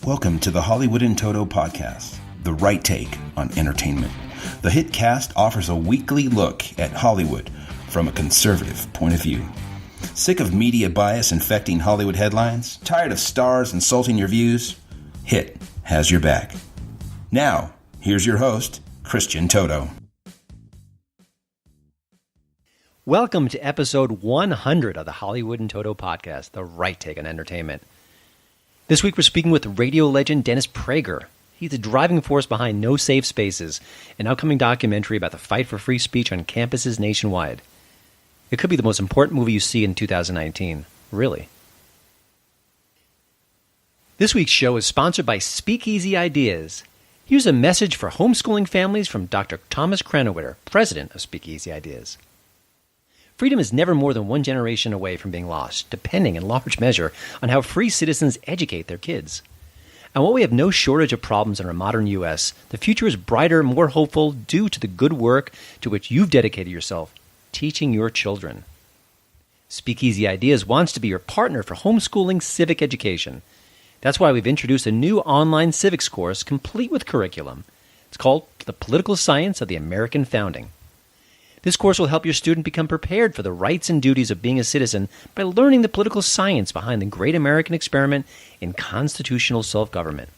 Welcome to the Hollywood in Toto podcast, the right take on entertainment. The HiT cast offers a weekly look at Hollywood from a conservative point of view. Sick of media bias infecting Hollywood headlines? Tired of stars insulting your views? HiT has your back. Now, here's your host, Christian Toto. Welcome to episode 100 of the Hollywood in Toto podcast, the right take on entertainment. This week we're speaking with radio legend Dennis Prager. He's the driving force behind No Safe Spaces, an upcoming documentary about the fight for free speech on campuses nationwide. It could be the most important movie you see in 2019. Really. This week's show is sponsored by Speakeasy Ideas. Here's a message for homeschooling families from Dr. Thomas Kranowiter, president of Speakeasy Ideas. Freedom is never more than one generation away from being lost, depending in large measure on how free citizens educate their kids. And while we have no shortage of problems in our modern U.S., the future is brighter, more hopeful due to the good work to which you've dedicated yourself, teaching your children. Speakeasy Ideas wants to be your partner for homeschooling civic education. That's why we've introduced a new online civics course complete with curriculum. It's called The Political Science of the American Founding. This course will help your student become prepared for the rights and duties of being a citizen by learning the political science behind the great American experiment in constitutional self-government.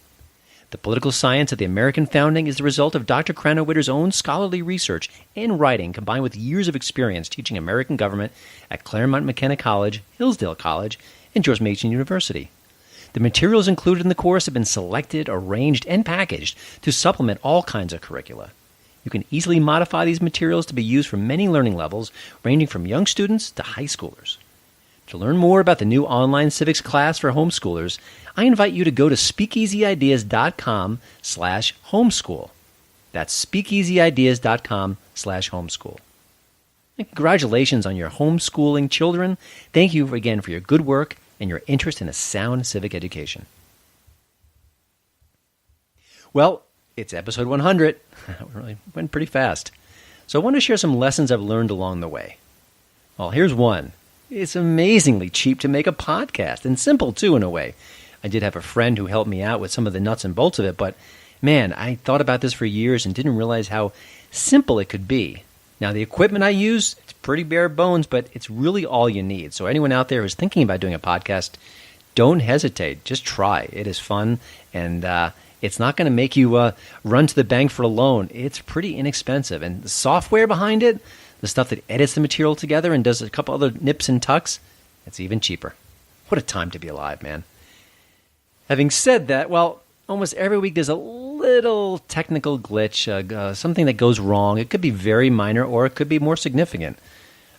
The Political Science of the American Founding is the result of Dr. Kranowiter's own scholarly research and writing combined with years of experience teaching American government at Claremont McKenna College, Hillsdale College, and George Mason University. The materials included in the course have been selected, arranged, and packaged to supplement all kinds of curricula. You can easily modify these materials to be used for many learning levels, ranging from young students to high schoolers. To learn more about the new online civics class for homeschoolers, I invite you to go to speakeasyideas.com/homeschool. That's speakeasyideas.com/homeschool. And congratulations on your homeschooling children. Thank you again for your good work and your interest in a sound civic education. Well, it's episode 100. It really went pretty fast. So I want to share some lessons I've learned along the way. Well, here's one. It's amazingly cheap to make a podcast, and simple too in a way. I did have a friend who helped me out with some of the nuts and bolts of it, but man, I thought about this for years and didn't realize how simple it could be. Now, the equipment I use, it's pretty bare bones, but it's really all you need. So anyone out there who's thinking about doing a podcast, don't hesitate. Just try. It is fun, and it's not going to make you run to the bank for a loan. It's pretty inexpensive. And the software behind it, the stuff that edits the material together and does a couple other nips and tucks, it's even cheaper. What a time to be alive, man. Having said that, well, almost every week there's a little technical glitch, something that goes wrong. It could be very minor or it could be more significant.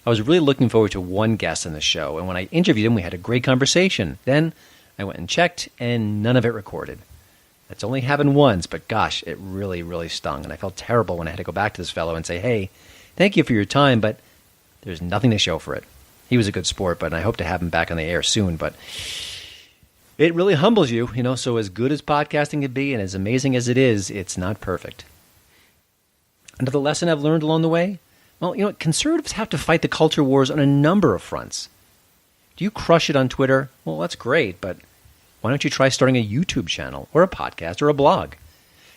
I was really looking forward to one guest on the show, and when I interviewed him, we had a great conversation. Then I went and checked, and none of it recorded. That's only happened once, but gosh, it really, really stung. And I felt terrible when I had to go back to this fellow and say, hey, thank you for your time, but there's nothing to show for it. He was a good sport, but I hope to have him back on the air soon. But it really humbles you, so as good as podcasting can be and as amazing as it is, it's not perfect. Another lesson I've learned along the way? Well, conservatives have to fight the culture wars on a number of fronts. Do you crush it on Twitter? Well, that's great, but why don't you try starting a YouTube channel or a podcast or a blog?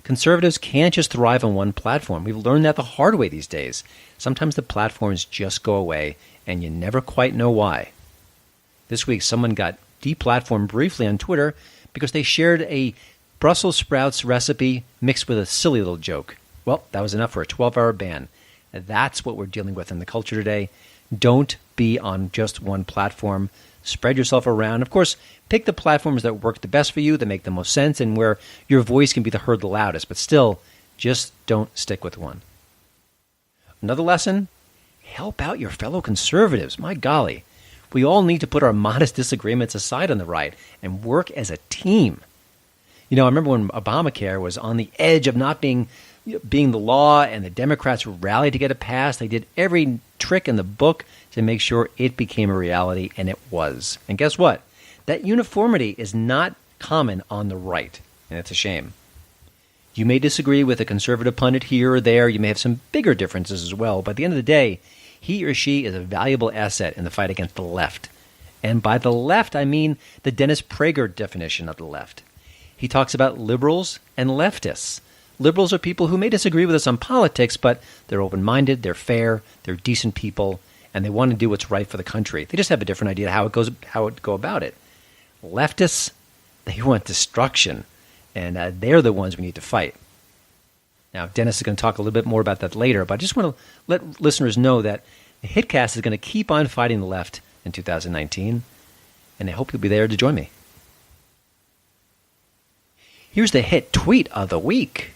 Conservatives can't just thrive on one platform. We've learned that the hard way these days. Sometimes the platforms just go away, and you never quite know why. This week, someone got deplatformed briefly on Twitter because they shared a Brussels sprouts recipe mixed with a silly little joke. Well, that was enough for a 12-hour ban. That's what we're dealing with in the culture today. Don't be on just one platform. Spread yourself around. Of course, pick the platforms that work the best for you, that make the most sense, and where your voice can be heard the loudest. But still, just don't stick with one. Another lesson? Help out your fellow conservatives. My golly. We all need to put our modest disagreements aside on the right and work as a team. I remember when Obamacare was on the edge of not being the law, and the Democrats rallied to get it passed. They did every trick in the book to make sure it became a reality, and it was. And guess what? That uniformity is not common on the right, and it's a shame. You may disagree with a conservative pundit here or there. You may have some bigger differences as well, but at the end of the day, he or she is a valuable asset in the fight against the left. And by the left, I mean the Dennis Prager definition of the left. He talks about liberals and leftists. Liberals are people who may disagree with us on politics, but they're open-minded, they're fair, they're decent people, and they want to do what's right for the country. They just have a different idea how it go about it. Leftists, they want destruction, and they're the ones we need to fight. Now, Dennis is going to talk a little bit more about that later, but I just want to let listeners know that the HiTcast is going to keep on fighting the left in 2019, and I hope you'll be there to join me. Here's the HiT tweet of the week.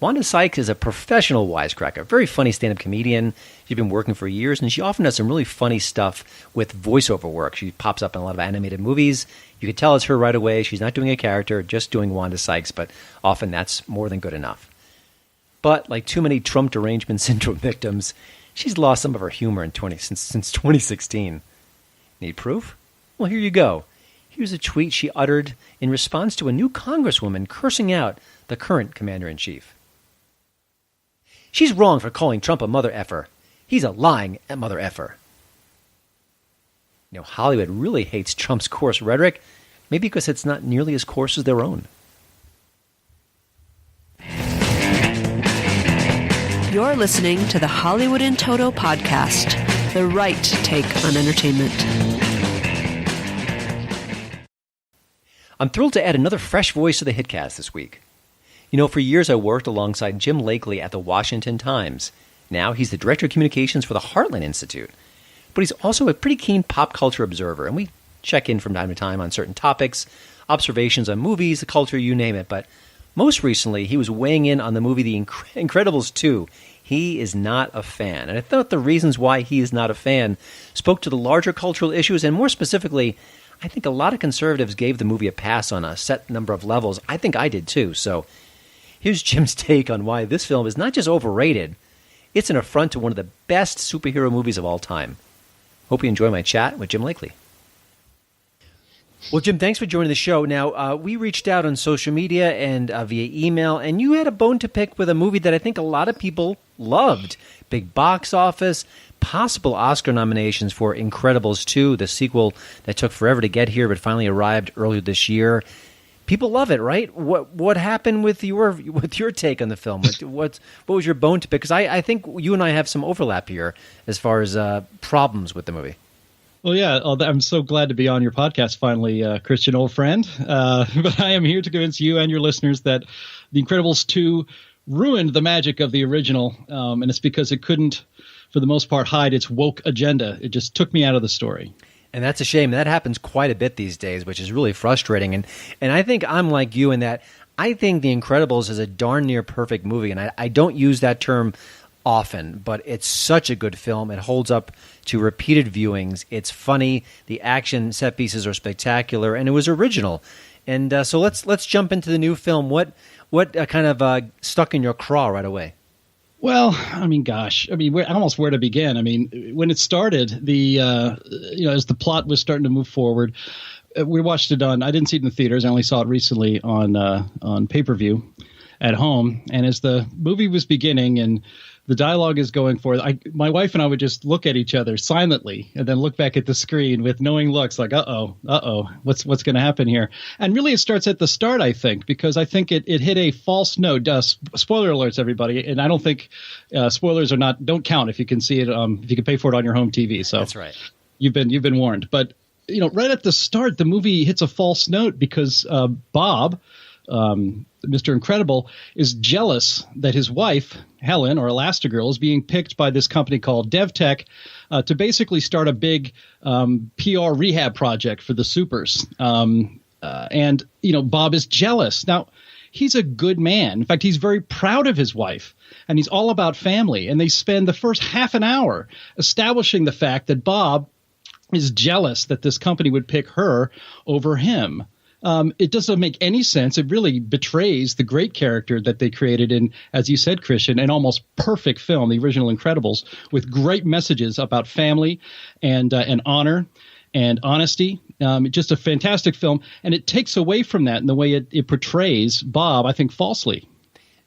Wanda Sykes is a professional wisecracker, very funny stand-up comedian. She's been working for years, and she often does some really funny stuff with voiceover work. She pops up in a lot of animated movies. You can tell it's her right away. She's not doing a character, just doing Wanda Sykes, but often that's more than good enough. But like too many Trump derangement syndrome victims, she's lost some of her humor since 2016. Need proof? Well, here you go. Here's a tweet she uttered in response to a new congresswoman cursing out the current commander-in-chief. She's wrong for calling Trump a mother effer. He's a lying mother effer. You know, Hollywood really hates Trump's coarse rhetoric, maybe because it's not nearly as coarse as their own. You're listening to the Hollywood in Toto podcast, the right take on entertainment. I'm thrilled to add another fresh voice to the HiTcast this week. You know, for years I worked alongside Jim Lakely at the Washington Times. Now he's the Director of Communications for the Heartland Institute. But he's also a pretty keen pop culture observer, and we check in from time to time on certain topics, observations on movies, the culture, you name it. But most recently, he was weighing in on the movie The Incredibles 2. He is not a fan. And I thought the reasons why he is not a fan spoke to the larger cultural issues, and more specifically, I think a lot of conservatives gave the movie a pass on a set number of levels. I think I did too. So here's Jim's take on why this film is not just overrated, it's an affront to one of the best superhero movies of all time. Hope you enjoy my chat with Jim Lakely. Well, Jim, thanks for joining the show. Now, we reached out on social media and via email, and you had a bone to pick with a movie that I think a lot of people loved. Big box office, possible Oscar nominations for Incredibles 2, the sequel that took forever to get here but finally arrived earlier this year. People love it, right? What happened with your take on the film? What was your bone to pick? Because I think you and I have some overlap here as far as problems with the movie. Well, yeah, I'm so glad to be on your podcast finally, Christian, old friend. But I am here to convince you and your listeners that The Incredibles 2 ruined the magic of the original, and it's because it couldn't, for the most part, hide its woke agenda. It just took me out of the story. And that's a shame. That happens quite a bit these days, which is really frustrating. And I think I'm like you in that I think The Incredibles is a darn near perfect movie, and I don't use that term often, but it's such a good film. It holds up to repeated viewings. It's funny. The action set pieces are spectacular, and it was original. And so let's jump into the new film. What kind of stuck in your craw right away? Well, I mean, gosh, almost where to begin. I mean, when it started, as the plot was starting to move forward, we watched it I didn't see it in the theaters. I only saw it recently on pay-per-view at home. And as the movie was beginning and the dialogue is going forth, my wife and I would just look at each other silently and then look back at the screen with knowing looks like, what's going to happen here? And really it starts at the start, I think, because I think it hit a false note. Spoiler alerts, everybody. And I don't think spoilers don't count if you can see it, if you can pay for it on your home TV. So that's right. You've been warned. But, right at the start, the movie hits a false note because Bob, Mr. Incredible, is jealous that his wife, Helen, or Elastigirl, is being picked by this company called DevTech to basically start a big PR rehab project for the supers. And Bob is jealous. Now, he's a good man. In fact, he's very proud of his wife, and he's all about family. And they spend the first half an hour establishing the fact that Bob is jealous that this company would pick her over him. It doesn't make any sense. It really betrays the great character that they created in, as you said, Christian, an almost perfect film, the original Incredibles, with great messages about family and honor. and honesty. Just a fantastic film, and it takes away from that in the way it portrays Bob, I think, falsely.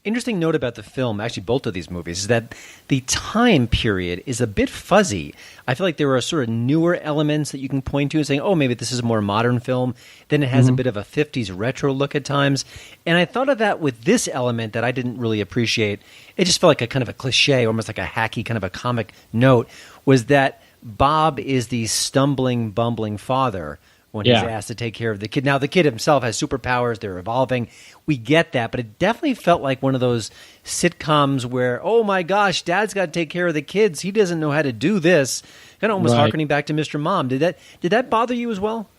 Interesting note about the film, actually both of these movies, is that the time period is a bit fuzzy. I feel like there are sort of newer elements that you can point to and saying, oh, maybe this is a more modern film. Then it has a bit of a 50s retro look at times. And I thought of that with this element that I didn't really appreciate. It just felt like a kind of a cliche, almost like a hacky kind of a comic note, was that Bob is the stumbling, bumbling father when he's asked to take care of the kid. Now, the kid himself has superpowers. They're evolving. We get that. But it definitely felt like one of those sitcoms where, oh, my gosh, Dad's got to take care of the kids. He doesn't know how to do this. Kind of almost harkening back to Mr. Mom. Did that bother you as well?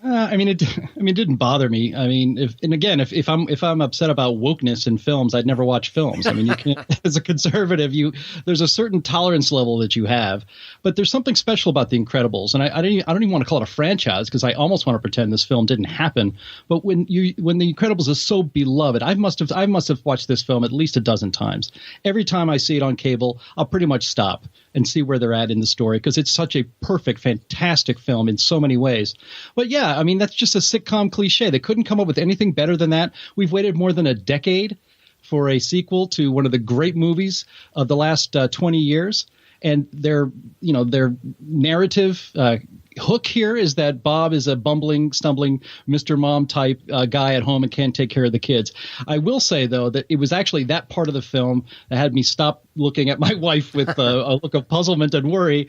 It didn't bother me. I mean, if I'm upset about wokeness in films, I'd never watch films. I mean, you can't, as a conservative, there's a certain tolerance level that you have, but there's something special about The Incredibles, and I don't even want to call it a franchise because I almost want to pretend this film didn't happen. But when The Incredibles is so beloved, I must have watched this film at least a dozen times. Every time I see it on cable, I'll pretty much stop and see where they're at in the story because it's such a perfect, fantastic film in so many ways. But yeah, I mean, that's just a sitcom cliche. They couldn't come up with anything better than that. We've waited more than a decade for a sequel to one of the great movies of the last 20 years. And their narrative hook here is that Bob is a bumbling, stumbling Mr. Mom type guy at home and can't take care of the kids. I will say, though, that it was actually that part of the film that had me stop looking at my wife with a look of puzzlement and worry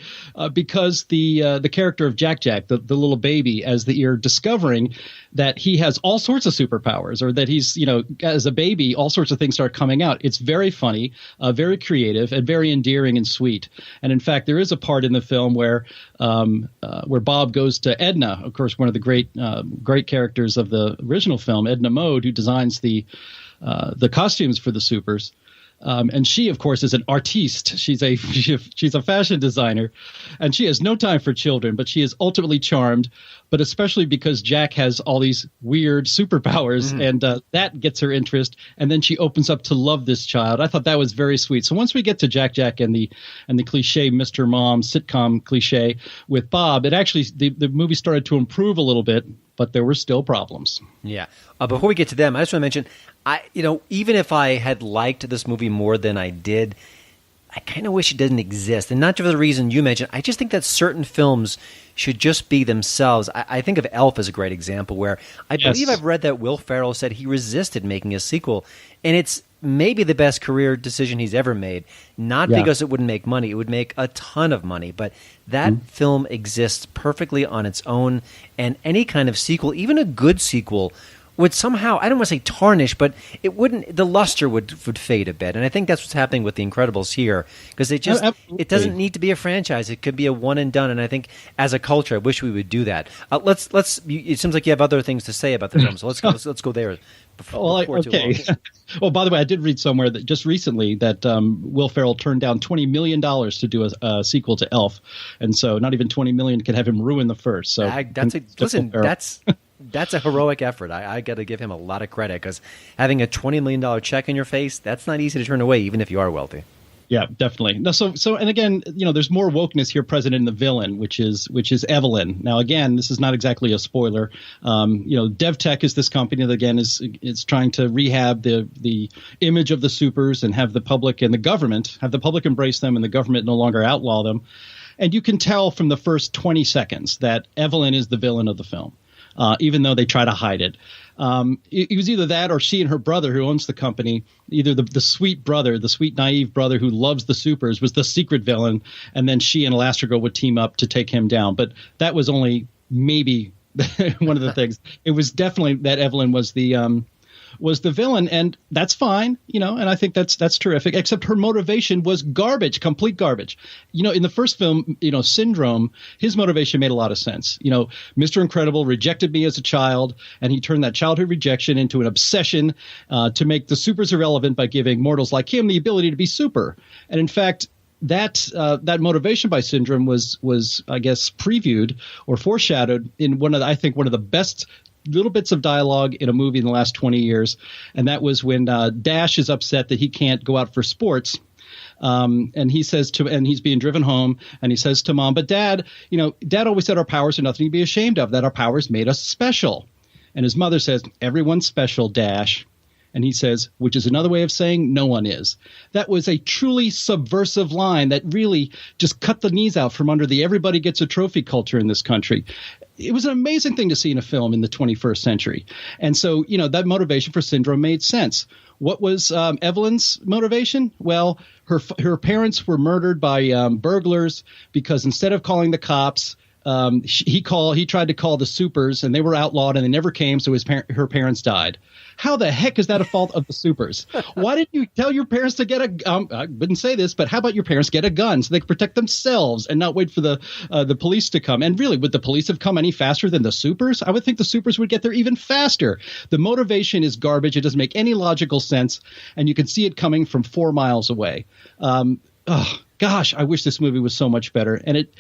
because the character of Jack, the little baby, as the ear discovering that he has all sorts of superpowers or that he's, as a baby, all sorts of things start coming out. It's very funny, very creative, and very endearing and sweet. And in fact, there is a part in the film where Bob goes to Edna, of course, one of the great characters of the original film, Edna Mode, who designs the costumes for the supers. And she, of course, is an artiste. She's a fashion designer, and she has no time for children, but she is ultimately charmed, but especially because Jack has all these weird superpowers, and that gets her interest, and then she opens up to love this child. I thought that was very sweet. So once we get to Jack and the cliche Mr. Mom sitcom cliche with Bob, it actually the movie started to improve a little bit, but there were still problems. Yeah. Before we get to them, I just want to mention, even if I had liked this movie more than I did, I kind of wish it didn't exist. And not for the reason you mentioned. I just think that certain films should just be themselves. I think of Elf as a great example where I believe I've read that Will Ferrell said he resisted making a sequel. And it's maybe the best career decision he's ever made. Not because it wouldn't make money. It would make a ton of money. But that film exists perfectly on its own. And any kind of sequel, even a good sequel, would somehow, I don't want to say tarnish, but it wouldn't, the luster would fade a bit. And I think that's what's happening with The Incredibles here, because it doesn't need to be a franchise. It could be a one and done. And I think as a culture, I wish we would do that. It seems like you have other things to say about the film, so let's go there. Okay. Well, by the way, I did read somewhere that just recently that Will Ferrell turned down $20 million to do a sequel to Elf, and so not even $20 million could have him ruin the first. So that's a heroic effort. I got to give him a lot of credit because having a $20 million check in your face, that's not easy to turn away, even if you are wealthy. Yeah, definitely. No, so and again, there's more wokeness here present in the villain, which is Evelyn. Now, again, this is not exactly a spoiler. DevTech is this company that again is trying to rehab the image of the supers and have the public and the government embrace them and the government no longer outlaw them. And you can tell from the first 20 seconds that Evelyn is the villain of the film. Even though they try to hide it. It was either that or she and her brother who owns the company, either the sweet brother, the sweet naive brother who loves the supers was the secret villain, and then she and Elastigirl would team up to take him down. But that was only maybe one of the things. It was definitely that Evelyn was the villain, and that's fine, and I think that's terrific, except her motivation was garbage, complete garbage. In the first film, Syndrome, his motivation made a lot of sense. Mr. Incredible rejected me as a child, and he turned that childhood rejection into an obsession to make the supers irrelevant by giving mortals like him the ability to be super. And in fact, that motivation by Syndrome was I guess previewed or foreshadowed in one of the best little bits of dialogue in a movie in the last 20 years. And that was when Dash is upset that he can't go out for sports. And he's being driven home, and he says to Mom, but Dad, Dad always said our powers are nothing to be ashamed of, that our powers made us special. And his mother says, everyone's special, Dash. And he says, which is another way of saying no one is. That was a truly subversive line that really just cut the knees out from under the everybody gets a trophy culture in this country. It was an amazing thing to see in a film in the 21st century. And so, that motivation for Syndrome made sense. What was Evelyn's motivation? Well, her parents were murdered by burglars because instead of calling the cops, he tried to call the supers, and they were outlawed, and they never came, so her parents died. How the heck is that a fault of the supers? Why didn't you tell your parents to get I wouldn't say this, but how about your parents get a gun so they can protect themselves and not wait for the police to come? And really, would the police have come any faster than the supers? I would think the supers would get there even faster. The motivation is garbage. It doesn't make any logical sense, and you can see it coming from 4 miles away. Gosh, I wish this movie was so much better. And it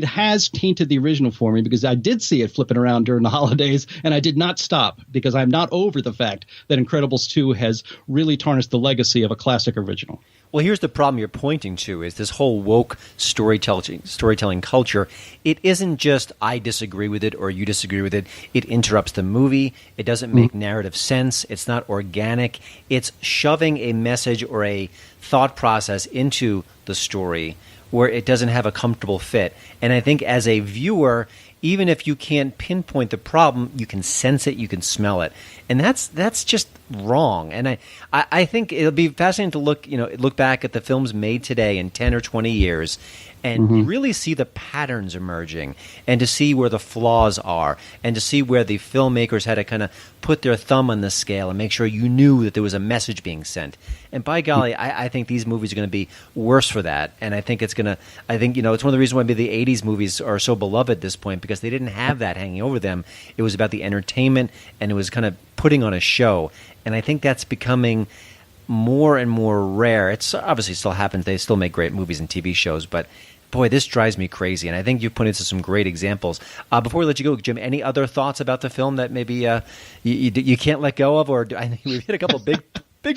has tainted the original for me because I did see it flipping around during the holidays, and I did not stop because I'm not over the fact that Incredibles 2 has really tarnished the legacy of a classic original. Well, here's the problem you're pointing to is this whole woke storytelling culture. It isn't just I disagree with it or you disagree with it. It interrupts the movie. It doesn't make narrative sense. It's not organic. It's shoving a message or a thought process into the story where it doesn't have a comfortable fit. And I think as a viewer, even if you can't pinpoint the problem, you can sense it, you can smell it. And that's just wrong. And I think it'll be fascinating to look back at the films made today in 10 or 20 years and really see the patterns emerging and to see where the flaws are and to see where the filmmakers had to kind of put their thumb on the scale and make sure you knew that there was a message being sent. And by golly, I think these movies are going to be worse for that. And I think it's one of the reasons why maybe the 80s movies are so beloved at this point because they didn't have that hanging over them. It was about the entertainment and it was kind of putting on a show. And I think that's becoming more and more rare. It's obviously still happens. They still make great movies and TV shows, but boy, this drives me crazy. And I think you've put into some great examples. Before we let you go, Jim, any other thoughts about the film that maybe you can't let go of? Or I think we've hit a couple big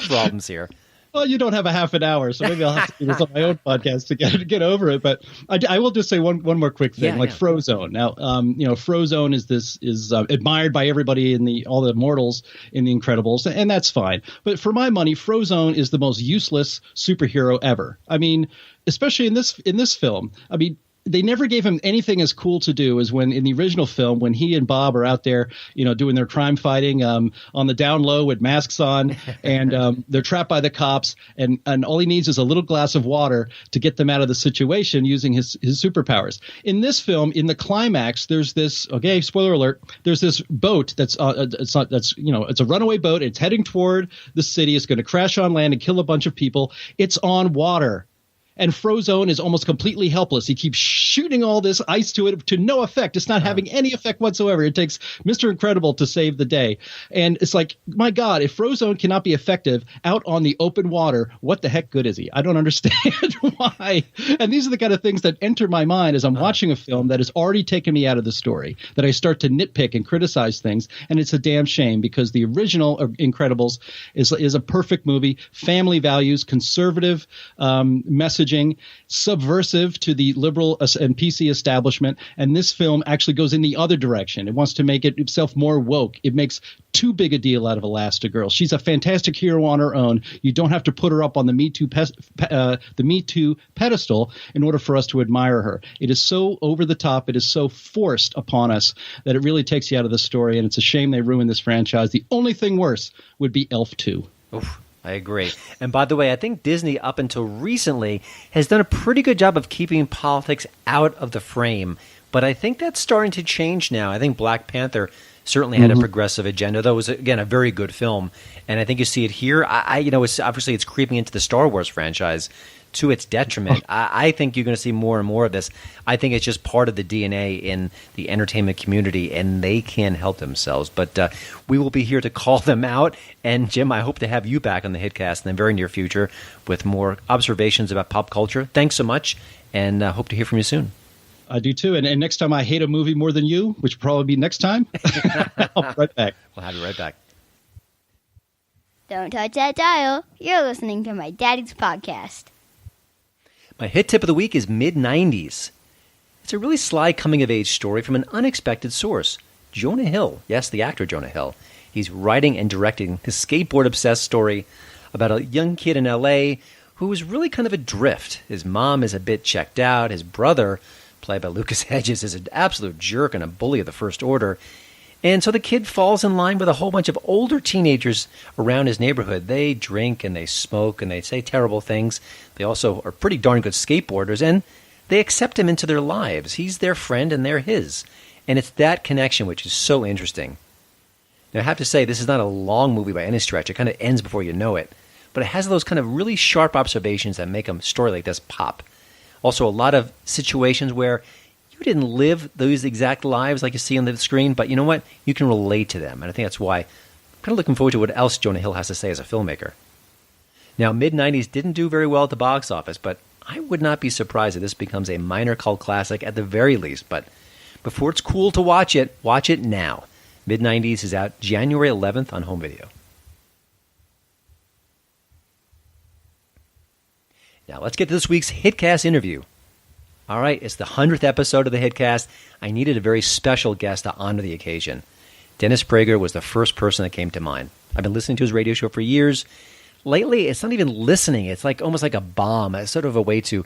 problems here. Well, you don't have a half an hour, so maybe I'll have to do this on my own podcast to get over it. But I will just say one more quick thing, Frozone. Now, Frozone is admired by everybody in all the mortals in The Incredibles, and that's fine. But for my money, Frozone is the most useless superhero ever. I mean, especially in this film. I mean, they never gave him anything as cool to do as when in the original film, when he and Bob are out there, doing their crime fighting on the down low with masks on, and they're trapped by the cops, and all he needs is a little glass of water to get them out of the situation using his superpowers. In this film, in the climax, there's this spoiler alert. There's this boat it's a runaway boat. It's heading toward the city. It's going to crash on land and kill a bunch of people. It's on water. And Frozone is almost completely helpless. He keeps shooting all this ice to it to no effect. It's not having any effect whatsoever. It takes Mr. Incredible to save the day. And it's like, my God, if Frozone cannot be effective out on the open water, what the heck good is he? I don't understand why. And these are the kind of things that enter my mind as I'm watching a film that has already taken me out of the story, that I start to nitpick and criticize things. And it's a damn shame because the original Incredibles is a perfect movie, family values, conservative message, subversive to the liberal and PC establishment, and this film actually goes in the other direction. It wants to make it itself more woke. It makes too big a deal out of Elastigirl. She's a fantastic hero on her own. You don't have to put her up on the Me Too pedestal in order for us to admire her. It is so over the top. It is so forced upon us that it really takes you out of the story, and it's a shame they ruined this franchise. The only thing worse would be Elf 2. Oof. I agree. And by the way, I think Disney, up until recently, has done a pretty good job of keeping politics out of the frame. But I think that's starting to change now. I think Black Panther certainly had a progressive agenda, though it was, again, a very good film. And I think you see it here. It's creeping into the Star Wars franchise to its detriment. I think you're going to see more and more of this. I think it's just part of the DNA in the entertainment community, and they can't help themselves. But we will be here to call them out. And, Jim, I hope to have you back on the HitCast in the very near future with more observations about pop culture. Thanks so much, and hope to hear from you soon. I do, too. And next time I hate a movie more than you, which will probably be next time, I'll be right back. We'll have you right back. Don't touch that dial. You're listening to my daddy's podcast. My hit tip of the week is mid-90s. It's a really sly coming-of-age story from an unexpected source. Jonah Hill, yes, the actor Jonah Hill. He's writing and directing this skateboard-obsessed story about a young kid in L.A. who is really kind of adrift. His mom is a bit checked out. His brother, played by Lucas Hedges, is an absolute jerk and a bully of the first order. And so the kid falls in line with a whole bunch of older teenagers around his neighborhood. They drink and they smoke and they say terrible things. They also are pretty darn good skateboarders, and they accept him into their lives. He's their friend and they're his. And it's that connection which is so interesting. Now, I have to say, this is not a long movie by any stretch. It kind of ends before you know it. But it has those kind of really sharp observations that make a story like this pop. Also, a lot of situations where you didn't live those exact lives like you see on the screen, but you know what? You can relate to them. And I think that's why I'm kind of looking forward to what else Jonah Hill has to say as a filmmaker. Now, mid-90s didn't do very well at the box office, but I would not be surprised if this becomes a minor cult classic at the very least. But before it's cool to watch it now. Mid-90s is out January 11th on home video. Now, let's get to this week's HitCast interview. All right, it's the 100th episode of the HitCast. I needed a very special guest to honor the occasion. Dennis Prager was the first person that came to mind. I've been listening to his radio show for years. Lately, it's not even listening. It's like almost like a bomb. It's sort of a way to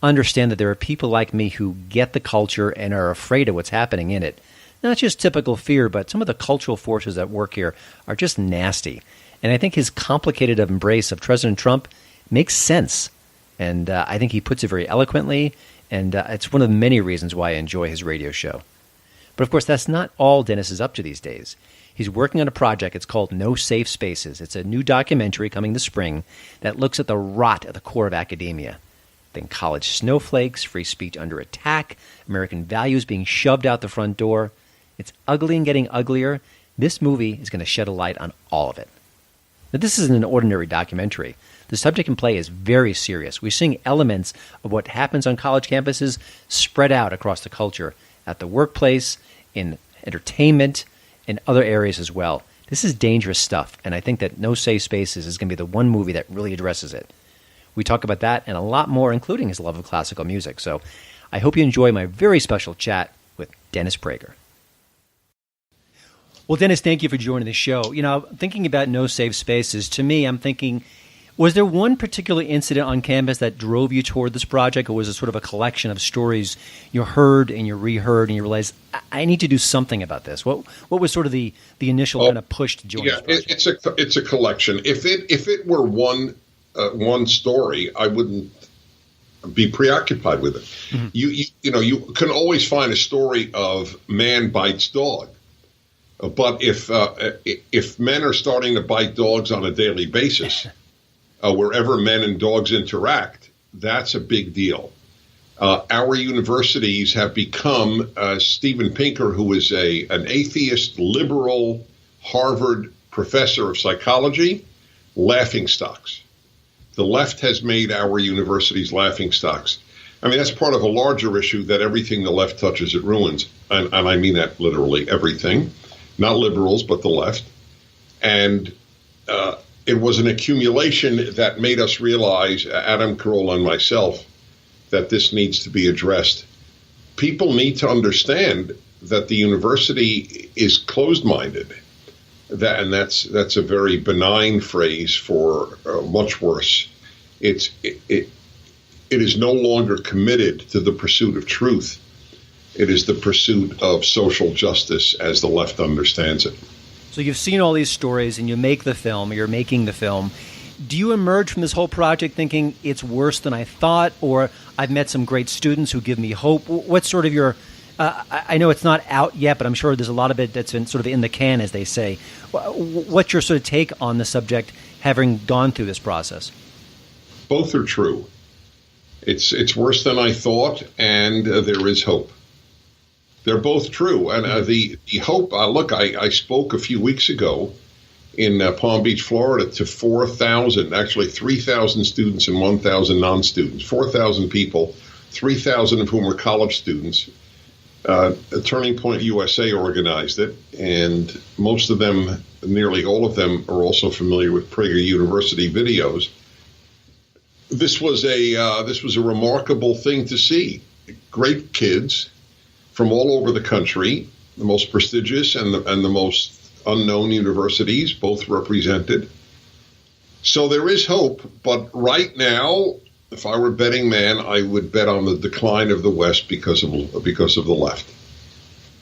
understand that there are people like me who get the culture and are afraid of what's happening in it. Not just typical fear, but some of the cultural forces at work here are just nasty. And I think his complicated embrace of President Trump makes sense. And I think he puts it very eloquently. And it's one of the many reasons why I enjoy his radio show. But of course, that's not all Dennis is up to these days. He's working on a project. It's called No Safe Spaces. It's a new documentary coming this spring that looks at the rot at the core of academia. Think college snowflakes, free speech under attack, American values being shoved out the front door. It's ugly and getting uglier. This movie is going to shed a light on all of it. Now, this isn't an ordinary documentary. The subject in play is very serious. We're seeing elements of what happens on college campuses spread out across the culture, at the workplace, in entertainment, and other areas as well. This is dangerous stuff, and I think that No Safe Spaces is going to be the one movie that really addresses it. We talk about that and a lot more, including his love of classical music. So I hope you enjoy my very special chat with Dennis Prager. Well, Dennis, thank you for joining the show. You know, thinking about No Safe Spaces, to me, I'm thinking, was there one particular incident on campus that drove you toward this project, or was it sort of a collection of stories you heard and you reheard and you realized, I need to do something about this? What was sort of the initial kind of push to join this project? It's a collection. If it were one story, I wouldn't be preoccupied with it. Mm-hmm. You can always find a story of man bites dog. But if men are starting to bite dogs on a daily basis, wherever men and dogs interact, that's a big deal. Our universities have become, Steven Pinker, who is an atheist, liberal, Harvard professor of psychology, laughingstocks. The left has made our universities laughingstocks. I mean, that's part of a larger issue that everything the left touches, it ruins. And I mean that literally, everything. Not liberals, but the left. And it was an accumulation that made us realize, Adam Carolla and myself, that this needs to be addressed. People need to understand that the university is closed-minded. That's a very benign phrase for much worse. It is no longer committed to the pursuit of truth. It is the pursuit of social justice as the left understands it. So you've seen all these stories and you make the film, you're making the film. Do you emerge from this whole project thinking it's worse than I thought, or I've met some great students who give me hope? What's sort of your, I know it's not out yet, but I'm sure there's a lot of it that's been sort of in the can, as they say. What's your sort of take on the subject, having gone through this process? Both are true. It's worse than I thought, and there is hope. They're both true. And the hope, look, I spoke a few weeks ago in Palm Beach, Florida, to 4,000, actually 3,000 students and 1,000 non-students, 4,000 people, 3,000 of whom were college students. Turning Point USA organized it, and most of them, nearly all of them, are also familiar with Prager University videos. this was a remarkable thing to see. Great kids from all over the country, the most prestigious and the most unknown universities, both represented. So there is hope, but right now, if I were a betting man, I would bet on the decline of the West because of the left.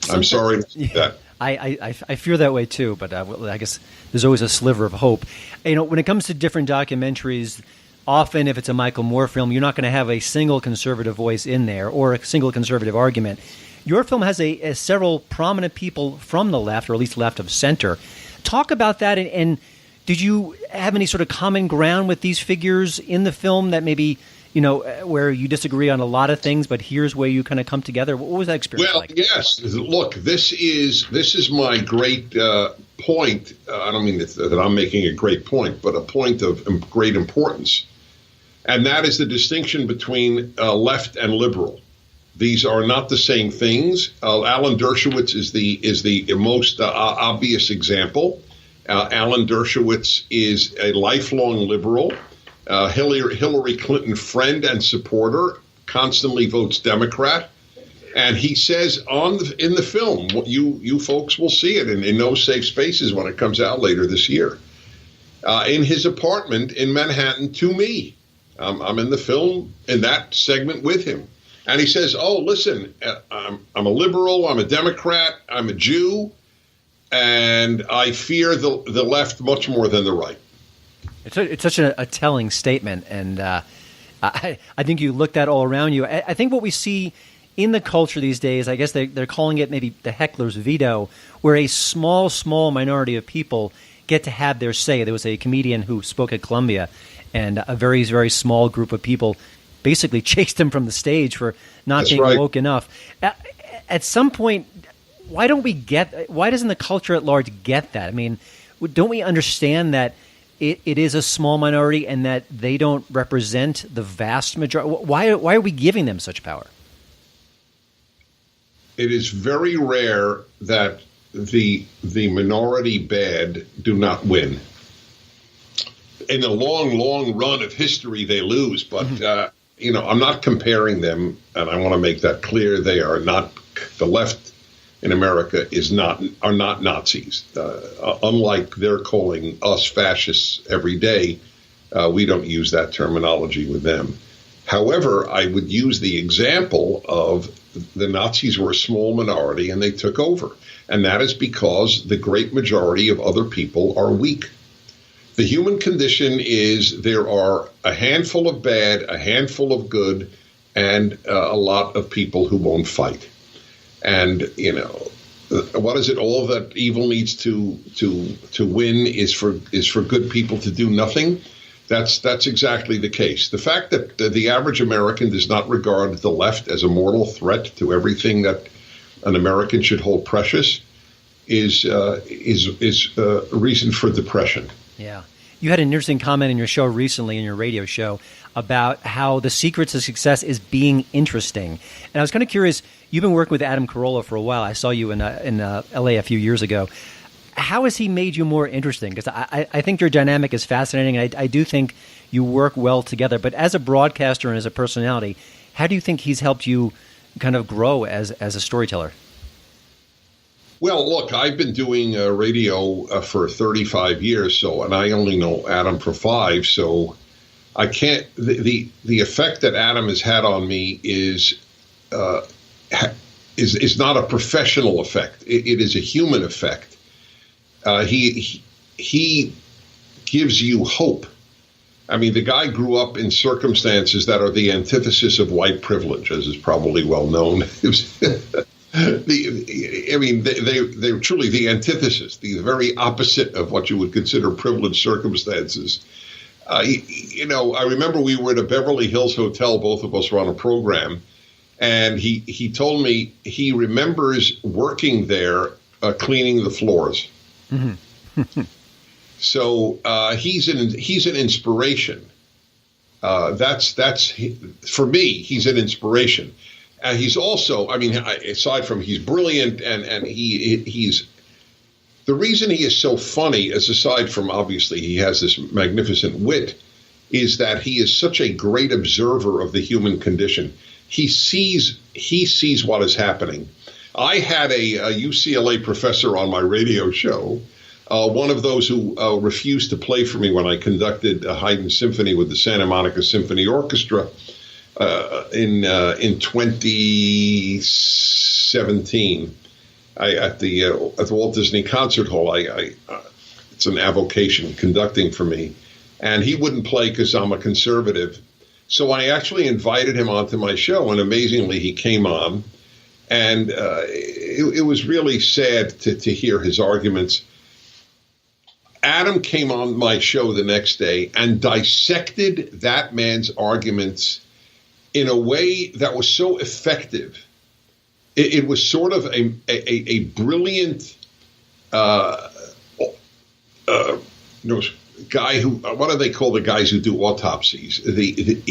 I'm sorry to say that. I fear that way too, but I guess there's always a sliver of hope. When it comes to different documentaries, often if it's a Michael Moore film, you're not going to have a single conservative voice in there or a single conservative argument. Your film has several prominent people from the left, or at least left of center. Talk about that, and did you have any sort of common ground with these figures in the film that maybe, where you disagree on a lot of things, but here's where you kind of come together? What was that experience like? Well, yes. Look, this is my great point. I don't mean that I'm making a great point, but a point of great importance. And that is the distinction between left and liberal. These are not the same things. Alan Dershowitz is the most obvious example. Alan Dershowitz is a lifelong liberal, Hillary Clinton friend and supporter, constantly votes Democrat. And he says in the film, you folks will see it in No Safe Spaces when it comes out later this year, in his apartment in Manhattan to me. I'm in the film in that segment with him. And he says, oh, listen, I'm a liberal, I'm a Democrat, I'm a Jew, and I fear the left much more than the right. It's such a telling statement, and I think you look that all around you. I think what we see in the culture these days, I guess they're calling it maybe the heckler's veto, where a small minority of people get to have their say. There was a comedian who spoke at Columbia, and a very, very small group of people basically chased him from the stage for not That's being right. woke enough. At some point, why doesn't the culture at large get that? I mean, don't we understand that it is a small minority and that they don't represent the vast majority? Why are we giving them such power? It is very rare that the minority bad do not win. In the long run of history, they lose, but I'm not comparing them, and I want to make that clear. They are not, the left in America are not Nazis. Unlike they're calling us fascists every day, we don't use that terminology with them. However, I would use the example of the Nazis were a small minority and they took over. And that is because the great majority of other people are weak. The human condition is there are a handful of bad, a handful of good, and a lot of people who won't fight. And, what is it? All that evil needs to win is for good people to do nothing. That's exactly the case. The fact that the average American does not regard the left as a mortal threat to everything that an American should hold precious is a reason for depression. Yeah. You had an interesting comment in your show recently, in your radio show, about how the secret to success is being interesting. And I was kind of curious, you've been working with Adam Carolla for a while. I saw you in L.A. a few years ago. How has he made you more interesting? Because I think your dynamic is fascinating, and I do think you work well together. But as a broadcaster and as a personality, how do you think he's helped you kind of grow as a storyteller? Well, look, I've been doing radio for 35 years, and I only know Adam for 5, so I can't. The effect that Adam has had on me is not a professional effect. It is a human effect. He gives you hope. I mean, the guy grew up in circumstances that are the antithesis of white privilege, as is probably well known. They're truly the antithesis, the very opposite of what you would consider privileged circumstances. I remember we were at a Beverly Hills hotel, both of us were on a program, and he told me he remembers working there cleaning the floors. Mm-hmm. So he's an inspiration. That's for me. He's an inspiration, and he's also. I mean, aside from he's brilliant, and he's the reason he is so funny. As aside from obviously he has this magnificent wit, is that he is such a great observer of the human condition. He sees what is happening. I had a UCLA professor on my radio show, one of those who refused to play for me when I conducted a Haydn Symphony with the Santa Monica Symphony Orchestra in 2017 at the Walt Disney Concert Hall. It's an avocation conducting for me, and he wouldn't play because I'm a conservative. So I actually invited him onto my show, and amazingly, he came on. And it was really sad to hear his arguments. Adam came on my show the next day and dissected that man's arguments in a way that was so effective. It was sort of a brilliant guy who, what do they call the guys who do autopsies? The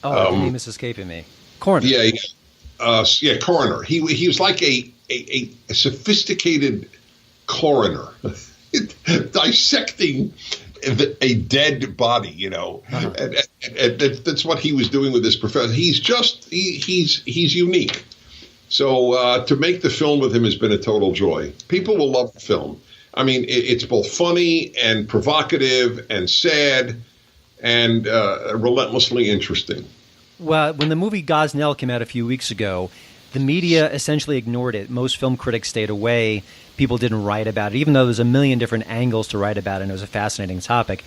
name is escaping me. Coroner. Coroner. He was like a sophisticated coroner, dissecting a dead body. You know, and that's what he was doing with this professor. He's unique. So to make the film with him has been a total joy. People will love the film. I mean, it's both funny and provocative and sad and relentlessly interesting. Well, when the movie Gosnell came out a few weeks ago, the media essentially ignored it. Most film critics stayed away. People didn't write about it, even though there's a million different angles to write about it, and it was a fascinating topic.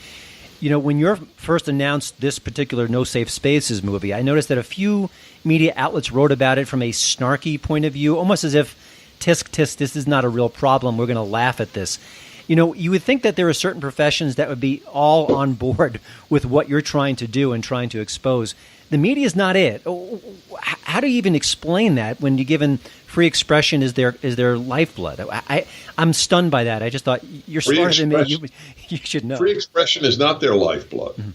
You know, when you first announced this particular No Safe Spaces movie, I noticed that a few media outlets wrote about it from a snarky point of view, almost as if, tisk, tisk, this is not a real problem. We're going to laugh at this. You know, you would think that there are certain professions that would be all on board with what you're trying to do and trying to expose. The media is not it. How do you even explain that when you're given free expression is their lifeblood? I'm stunned by that. I just thought you're smarter than me. You should know. Free expression is not their lifeblood. Mm-hmm.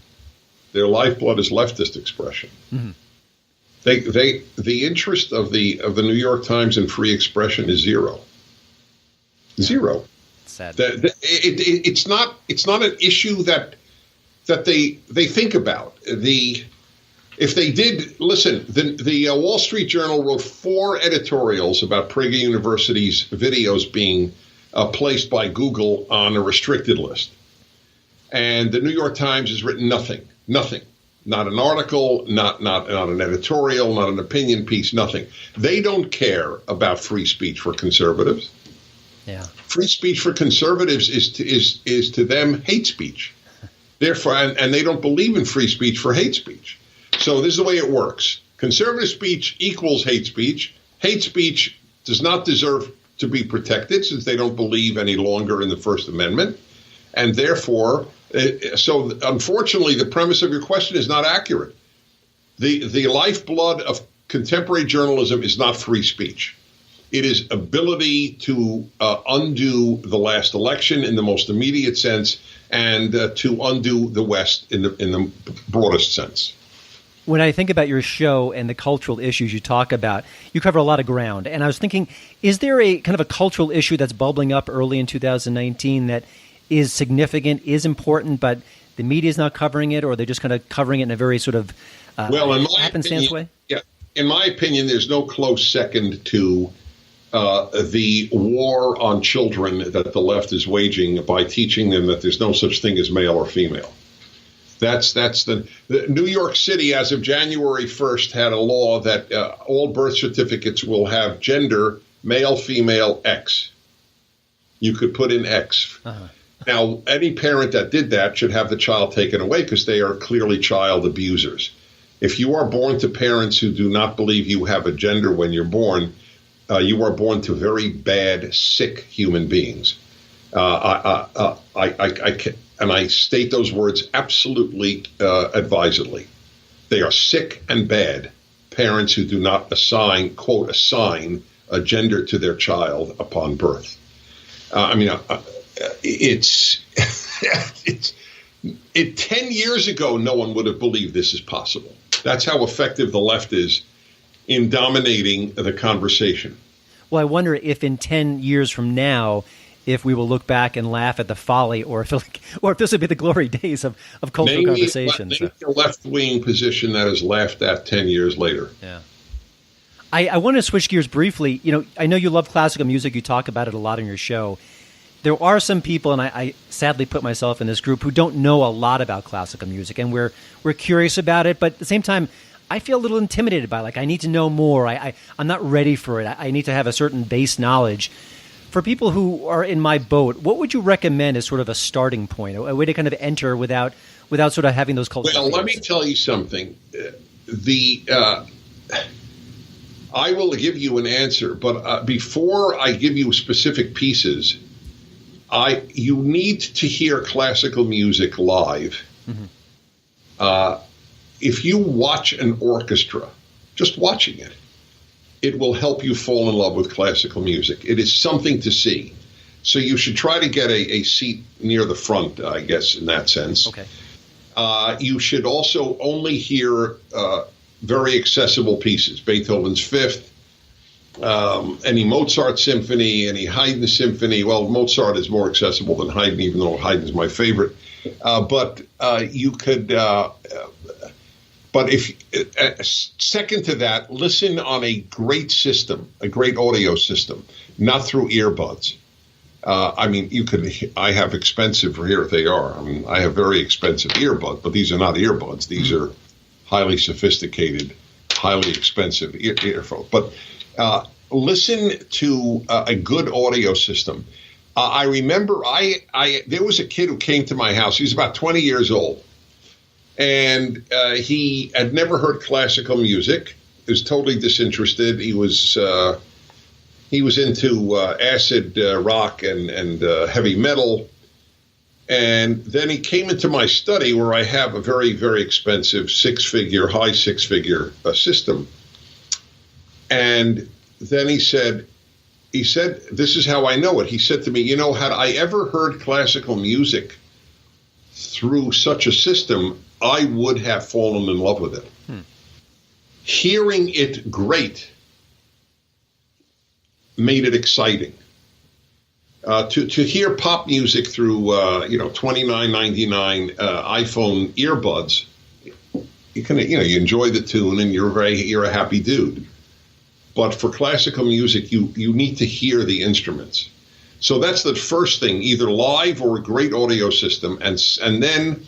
Their lifeblood is leftist expression. Mm-hmm. The interest of the New York Times in free expression is zero. Yeah. Zero. Sad. It's not an issue that they think about. If they did, listen, the Wall Street Journal wrote 4 editorials about Prager University's videos being placed by Google on a restricted list. And the New York Times has written nothing. Not an article, not an editorial, not an opinion piece, nothing. They don't care about free speech for conservatives. Yeah. Free speech for conservatives is to them hate speech. Therefore, and they don't believe in free speech for hate speech. So this is the way it works. Conservative speech equals hate speech. Hate speech does not deserve to be protected since they don't believe any longer in the First Amendment. And therefore, so unfortunately, the premise of your question is not accurate. The lifeblood of contemporary journalism is not free speech. It is ability to undo the last election in the most immediate sense and to undo the West in the broadest sense. When I think about your show and the cultural issues you talk about, you cover a lot of ground. And I was thinking, is there a kind of a cultural issue that's bubbling up early in 2019 that is significant, is important, but the media is not covering it, or they're just kind of covering it in a very sort of happenstance way? Yeah, in my opinion, there's no close second to the war on children that the left is waging by teaching them that there's no such thing as male or female. That's the New York City, as of January 1st, had a law that all birth certificates will have gender, male, female, X. You could put in X. Uh-huh. Now, any parent that did that should have the child taken away because they are clearly child abusers. If you are born to parents who do not believe you have a gender when you're born, you are born to very bad, sick human beings. I state those words absolutely advisedly. They are sick and bad parents who do not assign a gender to their child upon birth. It's 10 years ago, no one would have believed this is possible. That's how effective the left is in dominating the conversation. Well, I wonder if in 10 years from now, if we will look back and laugh at the folly, or if this would be the glory days of cultural conversations. Maybe a left-wing position that is laughed at 10 years later. Yeah. I want to switch gears briefly. I know you love classical music. You talk about it a lot on your show. There are some people, and I sadly put myself in this group, who don't know a lot about classical music, and we're curious about it, but at the same time, I feel a little intimidated by it. Like, I need to know more. I'm not ready for it. I need to have a certain base knowledge. For people who are in my boat, what would you recommend as sort of a starting point, a way to kind of enter without sort of having those cultural Well, let me tell you something. I will give you an answer, but before I give you specific pieces, you need to hear classical music live. Mm-hmm. If you watch an orchestra, just watching it will help you fall in love with classical music. It is something to see. So you should try to get a seat near the front, I guess, in that sense. Okay. You should also only hear very accessible pieces, Beethoven's Fifth, any Mozart symphony, any Haydn symphony. Well, Mozart is more accessible than Haydn, even though Haydn is my favorite. But you could, but if second to that, listen on a great system, a great audio system, not through earbuds. I have expensive, here they are. I have very expensive earbuds, but these are not earbuds. These are highly sophisticated, highly expensive earphones. But listen to a good audio system. I remember there was a kid who came to my house. He was about 20 years old, and he had never heard classical music. He was totally disinterested. He was into acid rock and heavy metal. And then he came into my study where I have a very, very expensive high six-figure system. And then he said, this is how I know it. He said to me, had I ever heard classical music through such a system, I would have fallen in love with it. Hearing it great made it exciting. To hear pop music through $29.99 iPhone earbuds, you enjoy the tune and you're a happy dude. But for classical music, you need to hear the instruments. So that's the first thing, either live or a great audio system, and then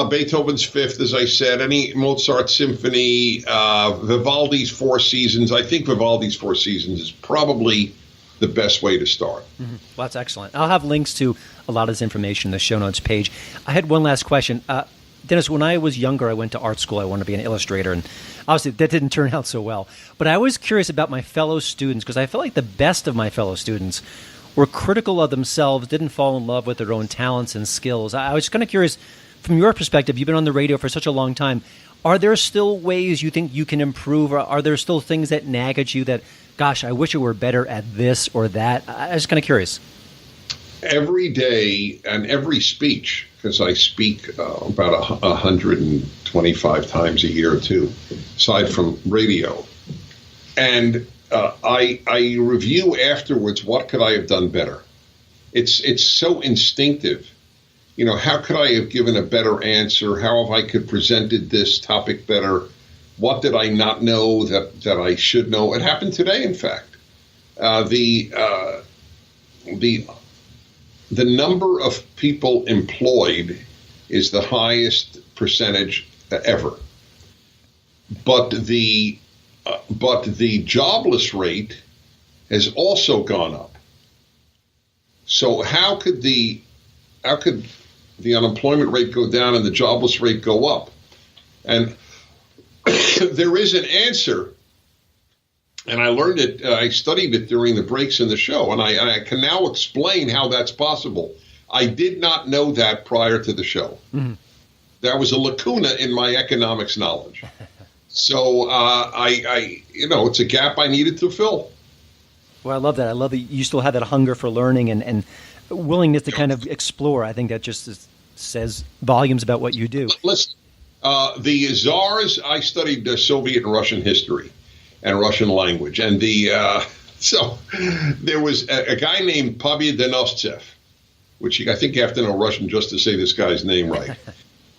Beethoven's Fifth, as I said, any Mozart symphony, Vivaldi's Four Seasons. I think Vivaldi's Four Seasons is probably the best way to start. Mm-hmm. Well, that's excellent. I'll have links to a lot of this information in the show notes page. I had one last question. Dennis, when I was younger, I went to art school. I wanted to be an illustrator, and obviously that didn't turn out so well. But I was curious about my fellow students, because I felt like the best of my fellow students were critical of themselves, didn't fall in love with their own talents and skills. I was kind of curious, from your perspective, you've been on the radio for such a long time, are there still ways you think you can improve? Or are there still things that nag at you that, gosh, I wish I were better at this or that? I was kind of curious. Every day and every speech, because I speak about 125 times a year or two, aside from radio. And I review afterwards, what could I have done better? It's so instinctive. How could I have given a better answer? How have I could presented this topic better? What did I not know that I should know? It happened today, in fact. The number of people employed is the highest percentage ever. But the jobless rate has also gone up. So how could the unemployment rate go down and the jobless rate go up? And there is an answer, and I learned it. I studied it during the breaks in the show, and I can now explain how that's possible. I did not know that prior to the show. Mm-hmm. There was a lacuna in my economics knowledge. So it's a gap I needed to fill. Well, I love that. I love that you still have that hunger for learning and willingness to kind of explore. I think that just says volumes about what you do. Listen, the czars, I studied Soviet and Russian history and Russian language, and the So there was a guy named Pavel Denovtsev, which I think you have to know Russian just to say this guy's name right.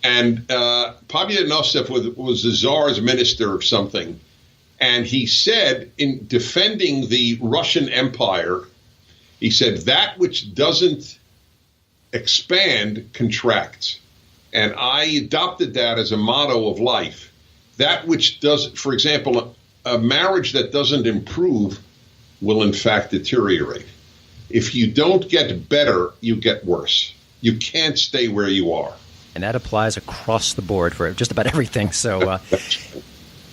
And Pavel Denovtsev was the Tsar's minister of something. And he said, in defending the Russian Empire, he said, that which doesn't expand contracts. And I adopted that as a motto of life. That which does, for example, a marriage that doesn't improve will in fact deteriorate. If you don't get better, you get worse. You can't stay where you are. And that applies across the board for just about everything. So,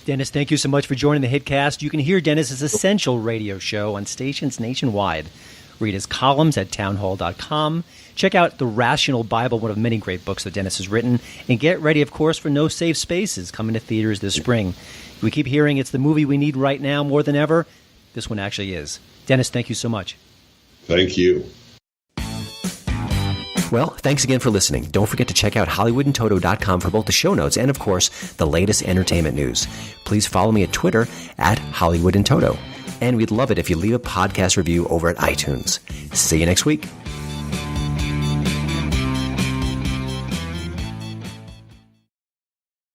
Dennis, thank you so much for joining the HitCast. You can hear Dennis's Essential radio show on stations nationwide. Read his columns at townhall.com. Check out The Rational Bible, one of many great books that Dennis has written. And get ready, of course, for No Safe Spaces, coming to theaters this spring. We keep hearing it's the movie we need right now more than ever. This one actually is. Dennis, thank you so much. Thank you. Well, thanks again for listening. Don't forget to check out HollywoodandToto.com for both the show notes and, of course, the latest entertainment news. Please follow me at Twitter at HollywoodandToto. And we'd love it if you leave a podcast review over at iTunes. See you next week.